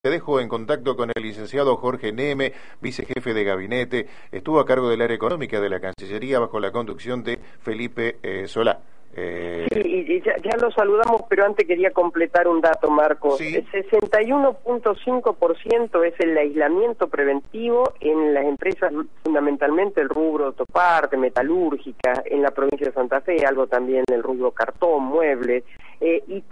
Te dejo en contacto con el licenciado Jorge Neme, vicejefe de gabinete. Estuvo a cargo del área económica de la Cancillería bajo la conducción de Felipe Solá. Sí, y ya lo saludamos, pero antes quería completar un dato, Marcos. Sí. El 61.5% es el aislamiento preventivo en las empresas, fundamentalmente el rubro autoparte, metalúrgica, en la provincia de Santa Fe, algo también en el rubro cartón, muebles, y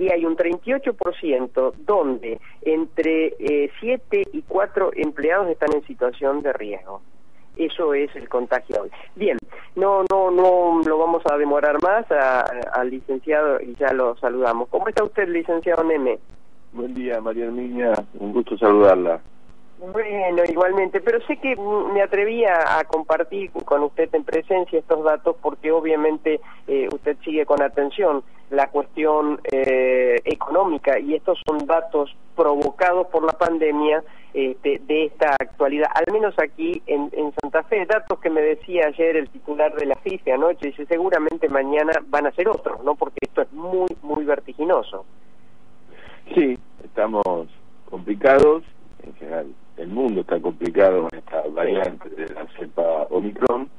hay un 38% donde entre 7 y 4 empleados están en situación de riesgo. Eso es el contagio hoy. Bien, no lo vamos a demorar más al licenciado y ya lo saludamos. ¿Cómo está usted, licenciado Neme? Buen día, María Herminia, un gusto saludarla. Bueno, igualmente, pero sé que me atrevía a compartir con usted en presencia estos datos porque obviamente usted sigue con atención la cuestión económica y estos son datos provocados por la pandemia de esta actualidad, al menos aquí en Santa Fe, datos que me decía ayer el titular de la FIFE anoche, dice seguramente mañana van a ser otros, ¿no? Porque esto es muy vertiginoso. Sí, estamos complicados, en general el mundo está complicado con esta variante de la cepa Omicron,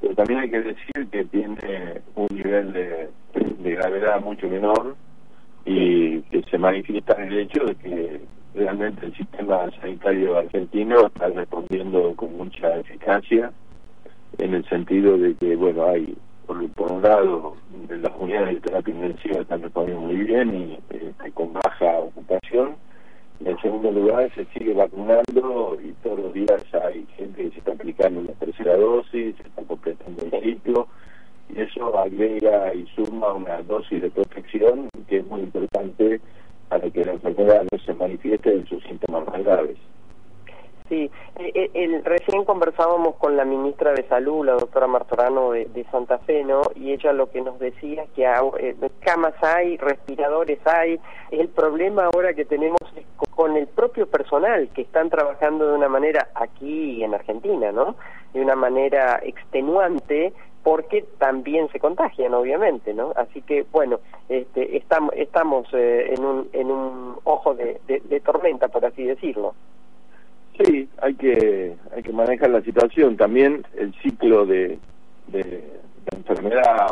pero también hay que decir que tiene un nivel de gravedad mucho menor y que se manifiesta en el hecho de que realmente el sistema sanitario argentino está respondiendo con mucha eficacia, en el sentido de que, bueno, hay, por un lado, las unidades de terapia intensiva están respondiendo muy bien y con baja ocupación. En segundo lugar, se sigue vacunando y todos los días hay gente que se está aplicando una tercera dosis, se está completando el ciclo, y eso agrega y suma una dosis de protección que es muy importante para que la enfermedad no se manifieste en sus síntomas más graves. Sí, recién conversábamos con la ministra de Salud, la doctora Martorano de Santa Fe, ¿no? Y ella lo que nos decía es que camas hay, respiradores hay. El problema ahora que tenemos es con el propio personal que están trabajando de una manera aquí en Argentina, ¿no? De una manera extenuante, porque también se contagian, obviamente, ¿no? Así que, bueno, estamos en un ojo de tormenta, por así decirlo. Sí, hay que manejar la situación. También el ciclo de la enfermedad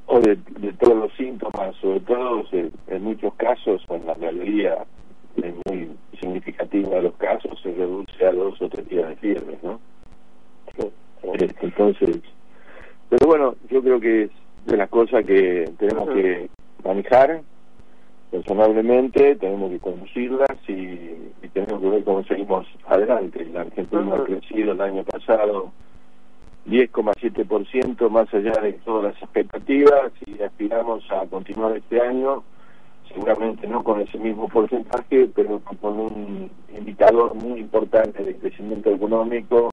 o de todos los síntomas, sobre todo en muchos casos, o en la mayoría muy significativa de los casos, se reduce a 2 o 3 días de fiebre, ¿no? Sí. Entonces, pero bueno, yo creo que es de las cosas que tenemos que manejar razonablemente, tenemos que conducirlas y tenemos que ver cómo seguimos adelante. La Argentina ha crecido el año pasado 10,7%, más allá de todas las expectativas, y aspiramos a continuar este año, seguramente no con ese mismo porcentaje, pero con un indicador muy importante de crecimiento económico,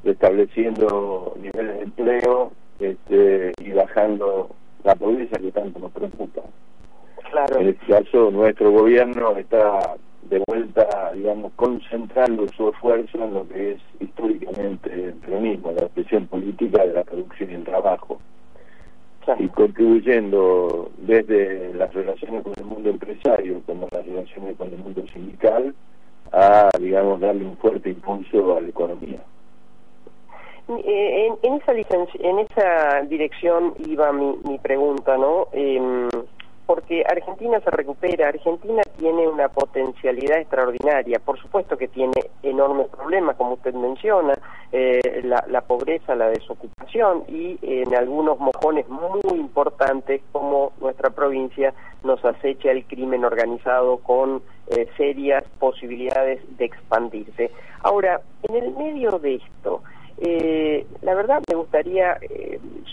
estableciendo niveles de empleo y bajando la pobreza que tanto nos preocupa. Claro. En este caso, nuestro gobierno está de vuelta, digamos, concentrando su esfuerzo en lo que es históricamente el peronismo, la expresión política de la producción y el trabajo, y contribuyendo desde las relaciones con el mundo empresario como las relaciones con el mundo sindical a, digamos, darle un fuerte impulso a la economía. En esa dirección iba mi pregunta, ¿no? Porque Argentina se recupera, Argentina tiene una potencialidad extraordinaria, por supuesto que tiene enormes problemas, como usted menciona, la pobreza, la desocupación y en algunos mojones muy importantes como nuestra provincia nos acecha el crimen organizado con serias posibilidades de expandirse. Ahora, en el medio de esto, la verdad me gustaría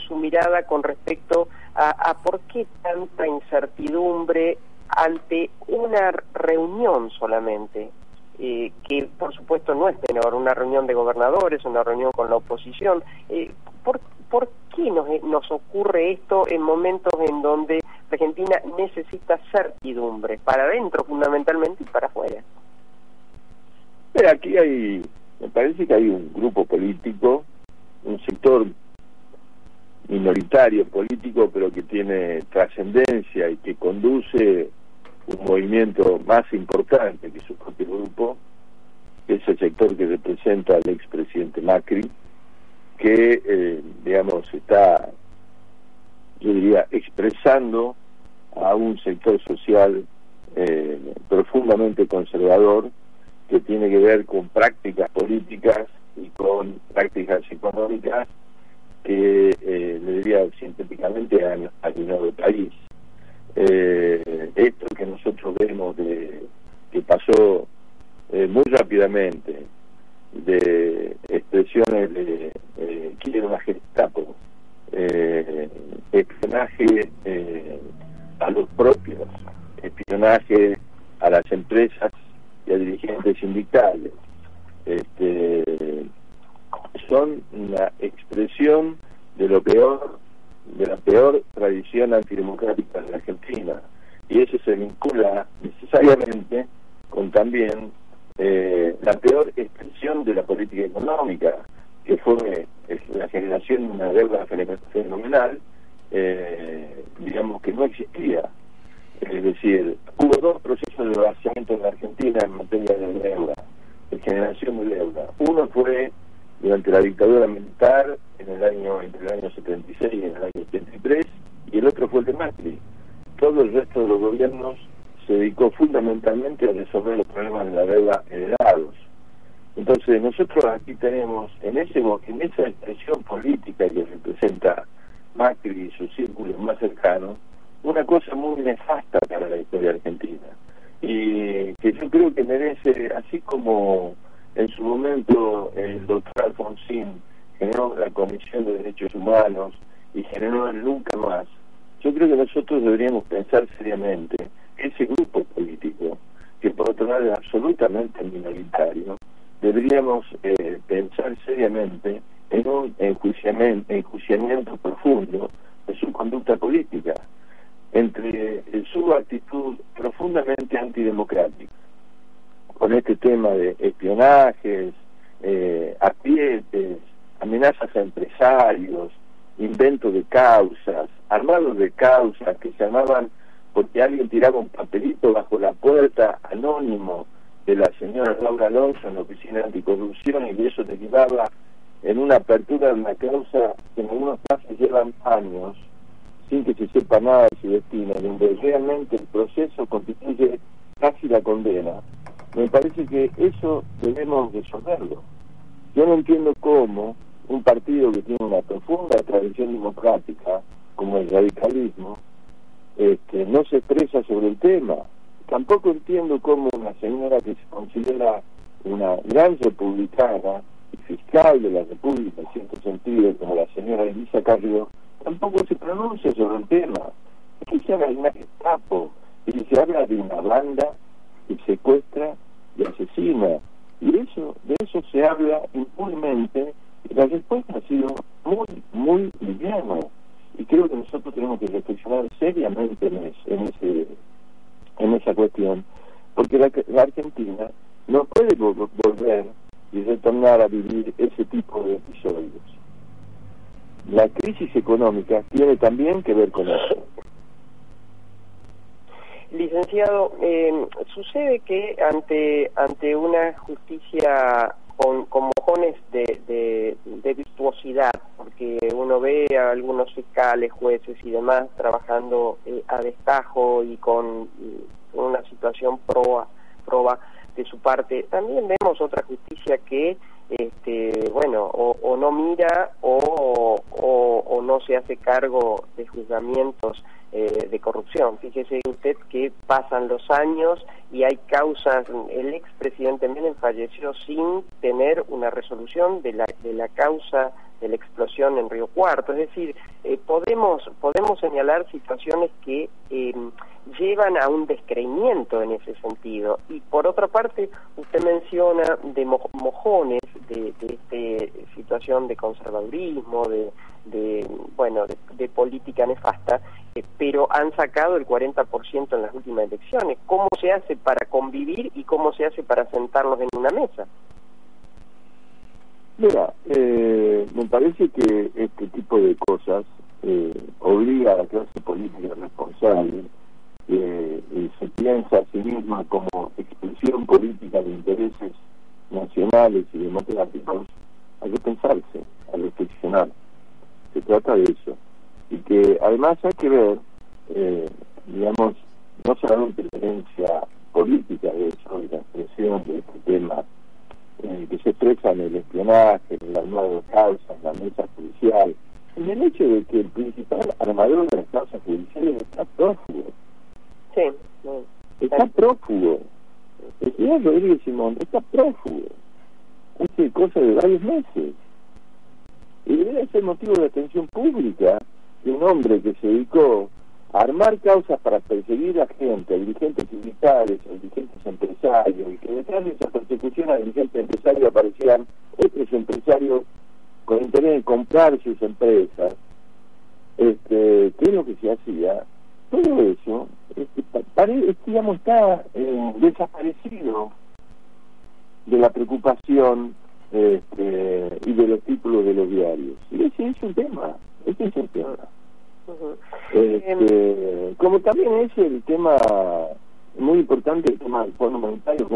su mirada con respecto a por qué tanta incertidumbre ante una reunión solamente, que por supuesto no es menor, una reunión de gobernadores, una reunión con la oposición. ¿Por qué nos ocurre esto en momentos en donde Argentina necesita certidumbre, para adentro fundamentalmente y para afuera? Aquí me parece que hay un grupo político, un sector minoritario político, pero que tiene trascendencia y que conduce un movimiento más importante que su propio grupo, que es el sector que representa al expresidente Macri, que, digamos, está, yo diría, expresando a un sector social profundamente conservador, que tiene que ver con prácticas políticas y con prácticas económicas que, le diría sintéticamente, han arruinado el país. Esto que nosotros vemos que pasó muy rápidamente, de expresiones de quiero una Gestapo, espionaje a los propios, espionaje a las empresas y a dirigentes sindicales, son una expresión de lo peor, de la peor tradición antidemocrática de la Argentina, y eso se vincula necesariamente con también la peor expresión de la política económica, que fue la generación de una deuda fenomenal, digamos, que no existía. Es decir, hubo dos procesos de vaciamiento en la Argentina en materia de deuda, de generación de deuda. Uno fue durante la dictadura militar entre el año 76 y el año 83, y el otro fue el de Macri. Todo el resto de los gobiernos se dedicó fundamentalmente a resolver los problemas de la deuda heredados. Entonces nosotros aquí tenemos en esa expresión política que representa Macri y sus círculos más cercanos, una cosa muy nefasta para la historia argentina, y que yo creo que merece, así como en su momento el doctor Alfonsín generó la Comisión de Derechos Humanos y generó el Nunca Más, yo creo que nosotros deberíamos pensar seriamente que ese grupo político, que por otro lado es absolutamente minoritario, deberíamos pensar seriamente en un enjuiciamiento profundo de su conducta política, entre su actitud profundamente antidemocrática, con este tema de espionajes, aprietes, amenazas a empresarios, inventos de causas, armados de causas que se armaban porque alguien tiraba un papelito bajo la puerta anónimo de la señora Laura Alonso en la Oficina de Anticorrupción, y eso derivaba en una apertura de una causa que en algunos casos llevan años, sin que se sepa nada de su destino, donde realmente el proceso constituye casi la condena. Me parece que eso debemos resolverlo. Yo no entiendo cómo un partido que tiene una profunda tradición democrática, como el radicalismo, no se expresa sobre el tema. Tampoco entiendo cómo una señora que se considera una gran republicana y fiscal de la República en cierto sentido, como la señora Elisa Carrió, tampoco se pronuncia sobre el tema. Aquí se habla de una Gestapo, y se habla de una banda que secuestra y asesina, y de eso se habla impunemente, y la respuesta ha sido muy liviana, y creo que nosotros tenemos que reflexionar seriamente en esa cuestión, porque la Argentina no puede volver y retornar a vivir ese tipo de episodios. La crisis económica tiene también que ver con eso. Licenciado, sucede que ante una justicia con mojones de virtuosidad, porque uno ve a algunos fiscales, jueces y demás trabajando a destajo y con una situación proba de su parte, también vemos otra justicia que o no mira o no se hace cargo de juzgamientos de corrupción. Fíjese usted que pasan los años y hay causas. El expresidente Menem falleció sin tener una resolución de la causa de la explosión en Río Cuarto. Es decir, podemos señalar situaciones que llevan a un descreimiento en ese sentido. Y por otra parte, usted menciona de mojones de esta situación de conservadurismo, de política nefasta, pero han sacado el 40% en las últimas elecciones. ¿Cómo se hace para convivir y cómo se hace para sentarlos en una mesa? Mira, me parece que este tipo de cosas obliga a la clase política responsable se piensa a sí misma como expresión política de intereses nacionales y democráticos, hay que pensarse, a reflexionar. Se trata de eso. Y que además hay que ver, digamos, no solamente la herencia política de eso, y la expresión de este tema, que se expresa en el espionaje, en el armado de causas, en la mesa judicial, en el hecho de que el principal armador de las causas judiciales está prófugo. Sí. Está prófugo. El señor Rodríguez Simón está prófugo. Hace cosa de varios meses. Y debería ser motivo de atención pública que un hombre que se dedicó a armar causas para perseguir a gente, a dirigentes sindicales, a dirigentes empresarios, y que detrás de esa persecución a dirigentes empresarios aparecían otros empresarios con interés en comprar sus empresas, ¿qué es lo que se hacía? Todo eso, digamos, está desaparecido de la preocupación y de los títulos de los diarios. Y ese es un tema, como también es el tema muy importante, el tema del Fondo Monetario,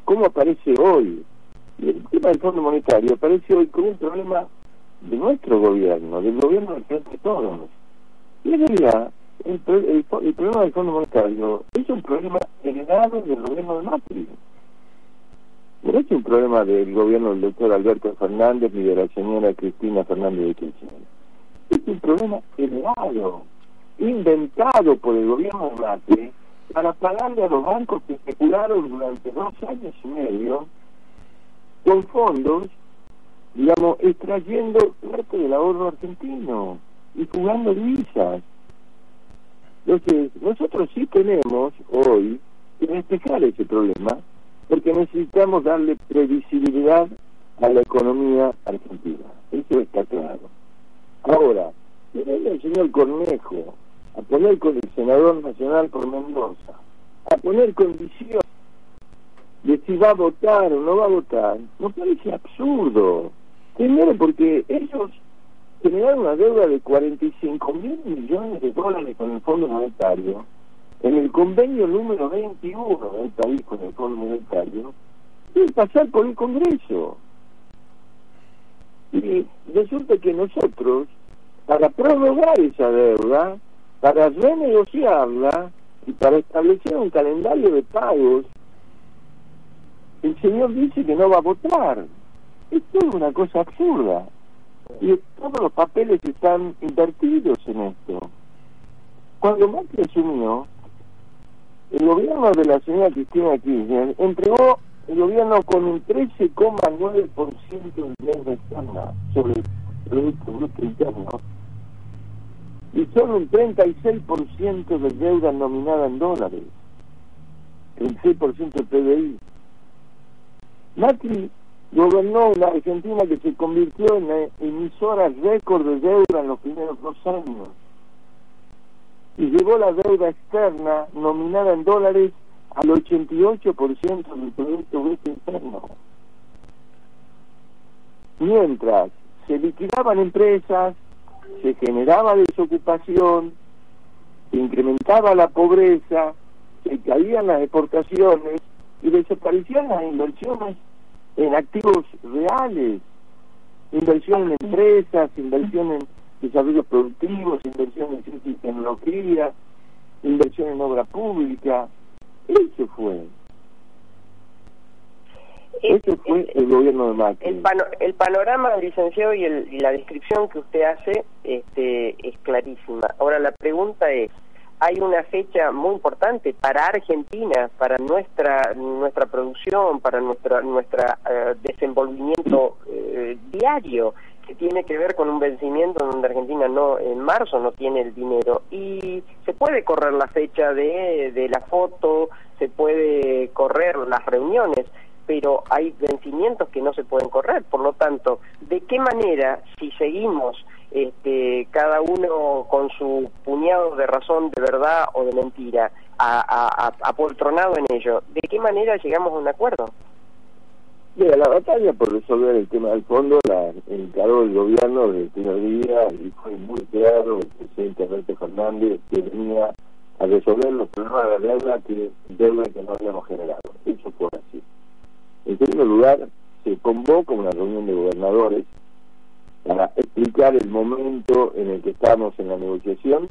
cómo aparece hoy. Y el tema del Fondo Monetario aparece hoy como un problema de nuestro gobierno, del gobierno del frente de todos. Y en realidad, el problema del Fondo Monetario es un problema heredado del gobierno de Macri. No es un problema del gobierno del doctor Alberto Fernández ni de la señora Cristina Fernández de Kirchner. Es un problema heredado, inventado por el gobierno de Macri para pagarle a los bancos que especularon durante 2 años y medio con fondos, digamos, extrayendo parte del ahorro argentino y jugando divisas. Entonces, nosotros sí tenemos hoy que despejar ese problema, porque necesitamos darle previsibilidad a la economía argentina. Eso está claro. Ahora, viene el señor Cornejo a poner con el senador nacional por Mendoza, a poner condiciones de si va a votar o no va a votar, nos parece absurdo. Primero porque ellos generaron una deuda de 45.000 millones de dólares con el Fondo Monetario, en el convenio número 21 del país con el Fondo Monetario, y pasar por el Congreso. Y resulta que nosotros, para prorrogar esa deuda, para renegociarla y para establecer un calendario de pagos, el señor dice que no va a votar. Es toda una cosa absurda. Y todos los papeles están invertidos en esto. Cuando Macri asumió, el gobierno de la señora Cristina Kirchner entregó el gobierno con un 13,9% de deuda externa sobre el Producto Bruto Interno y solo un 36% de deuda nominada en dólares, el 6% del PBI. Macri gobernó una Argentina que se convirtió en la emisora récord de deuda en los primeros 2 años y llevó la deuda externa nominada en dólares al 88% del Producto Bruto Interno. Mientras se liquidaban empresas, se generaba desocupación, se incrementaba la pobreza, se caían las exportaciones y desaparecían las inversiones en activos reales, inversión en empresas, inversión en desarrollos productivos, inversión en ciencia y tecnología, inversión en obra pública. Eso fue el gobierno de Macri. El panorama, licenciado, y la descripción que usted hace es clarísima. Ahora la pregunta es, hay una fecha muy importante para Argentina, para nuestra producción, para nuestra desenvolvimiento diario, que tiene que ver con un vencimiento donde Argentina en marzo no tiene el dinero, y se puede correr la fecha de la foto, se puede correr las reuniones, pero hay vencimientos que no se pueden correr. Por lo tanto, ¿de qué manera, si seguimos cada uno con su puñado de razón, de verdad o de mentira, apoltronado en ello, de qué manera llegamos a un acuerdo? Mira, la batalla por resolver el tema del fondo la encaró el gobierno desde el primer día y fue muy claro el presidente Alberto Fernández, que venía a resolver los problemas de la deuda que no habíamos generado. Eso fue así. En segundo lugar, se convoca una reunión de gobernadores para explicar el momento en el que estamos en la negociación,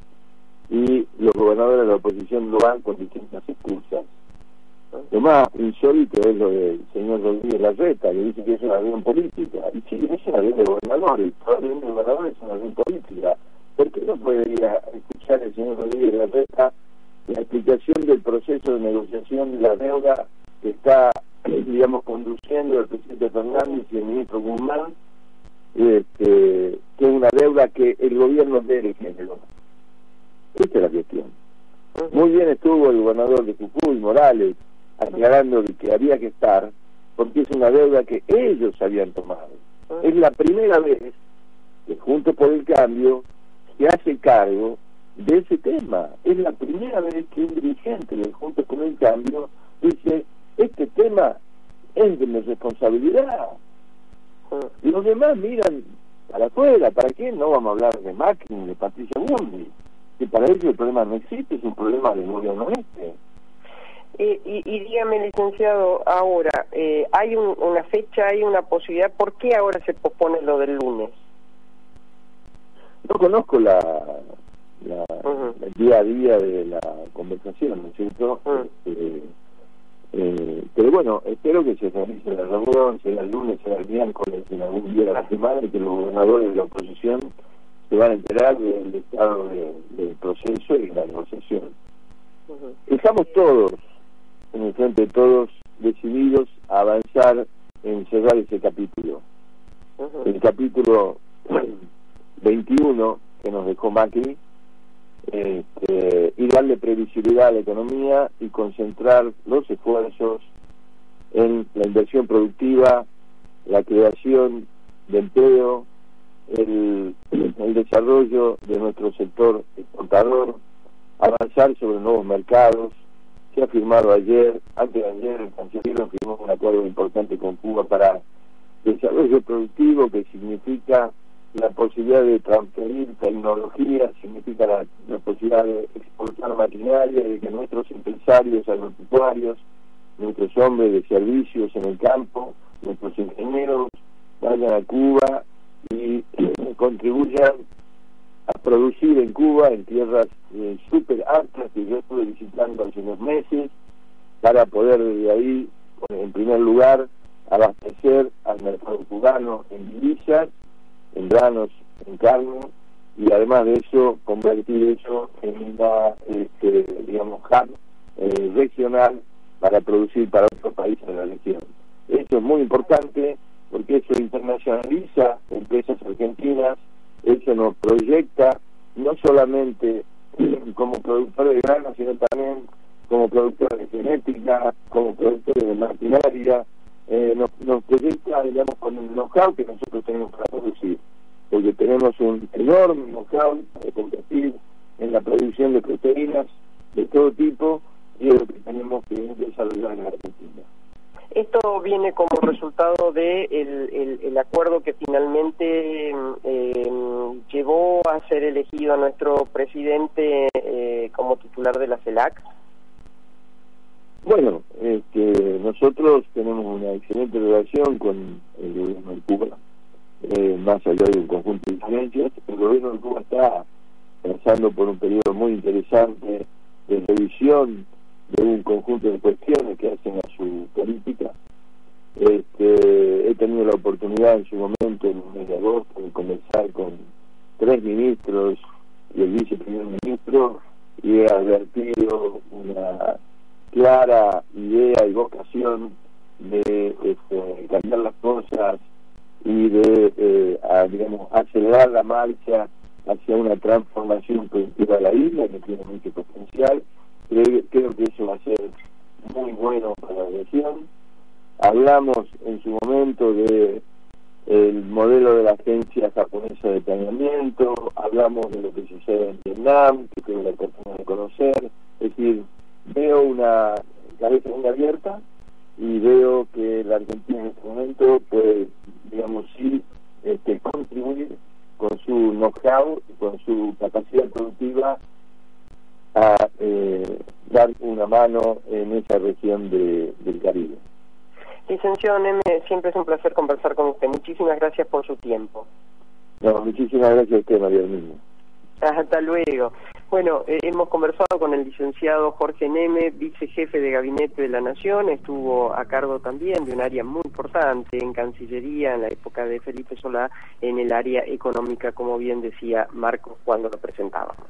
y los gobernadores de la oposición lo van con distintas excusas. Lo más insólito es lo del señor Rodríguez Larreta, que dice que es una reunión política. Y sí, es una reunión de gobernadores, toda reunión de gobernadores es una reunión política. ¿Por qué no puede ir a escuchar el señor Rodríguez Larreta la explicación del proceso de negociación de la deuda que está, digamos, conduciendo el presidente Fernández y el ministro Guzmán, que es una deuda que el gobierno de él generó? Esta es la cuestión. Muy bien estuvo el gobernador de Jujuy, Morales, aclarando que había que estar, porque es una deuda que ellos habían tomado. Es la primera vez que Juntos por el Cambio se hace cargo de ese tema. Es la primera vez que un dirigente del Juntos por el Cambio dice: este tema es de mi responsabilidad. Y los demás miran para afuera. ¿Para qué no vamos a hablar de Macri ni de Patricia Bullrich? Que para ellos el problema no existe, es un problema del gobierno este. Y dígame, licenciado, ahora, ¿hay una fecha, hay una posibilidad? ¿Por qué ahora se pospone lo del lunes? No conozco el día a día de la conversación, ¿no es cierto? Pero bueno, espero que se realice la reunión, será el lunes, será el miércoles, en algún día de la semana, y que los gobernadores de la oposición se van a enterar del estado del proceso y de la negociación. Estamos todos, en el frente de todos, decididos a avanzar en cerrar ese capítulo. El capítulo 21 que nos dejó Macri, y darle previsibilidad a la economía y concentrar los esfuerzos en la inversión productiva, la creación de empleo, el desarrollo de nuestro sector exportador, avanzar sobre nuevos mercados. Se ha firmado ayer, antes de ayer, el canciller firmó un acuerdo importante con Cuba para desarrollo productivo, que significa la posibilidad de transferir tecnología, significa la posibilidad de exportar maquinaria, de que nuestros empresarios agropecuarios, nuestros hombres de servicios en el campo, nuestros ingenieros vayan a Cuba y contribuyan a producir en Cuba, en tierras súper altas que yo estuve visitando hace unos meses, para poder desde ahí, en primer lugar, abastecer al mercado cubano en divisas, en granos, en carne, y además de eso, convertir eso en una, digamos, hub regional para producir para otros países de la región. Esto es muy importante porque eso internacionaliza empresas argentinas, eso nos proyecta no solamente como productores de granos, sino también como productores de genética, como productores de maquinaria, nos proyecta, digamos, con el know-how que nosotros tenemos para producir, porque tenemos un enorme know-how de competir en la producción de proteínas de todo tipo, y es lo que tenemos que desarrollar en la Argentina. Esto viene como resultado de el acuerdo que finalmente llevó a ser elegido a nuestro presidente como titular de la CELAC. Bueno, nosotros tenemos una excelente relación con el gobierno de Cuba, más allá de un conjunto de diferencias. El gobierno de Cuba está pasando por un periodo muy interesante de revisión de un conjunto de cuestiones que hacen a su política. He tenido la oportunidad en su momento, en el mes de agosto, de conversar con 3 ministros y el viceprimer ministro, y he advertido una clara idea y vocación de cambiar las cosas y de digamos, acelerar la marcha hacia una transformación productiva de la isla, que tiene mucho potencial. Creo que eso va a ser muy bueno para la región. Hablamos en su momento de el modelo de la agencia japonesa de planeamiento, hablamos de lo que sucede en Vietnam, que tengo la oportunidad de conocer. Es decir, veo una cabeza muy abierta y veo que la Argentina en este momento puede, digamos, sí, contribuir con su know-how y con su capacidad productiva a dar una mano en esa región del Caribe. Licenciado Neme, siempre es un placer conversar con usted. Muchísimas gracias por su tiempo. No, muchísimas gracias a usted, María Herminia. Hasta luego. Bueno, hemos conversado con el licenciado Jorge Neme, vicejefe de Gabinete de la Nación. Estuvo a cargo también de un área muy importante en Cancillería en la época de Felipe Solá, en el área económica, como bien decía Marcos cuando lo presentábamos.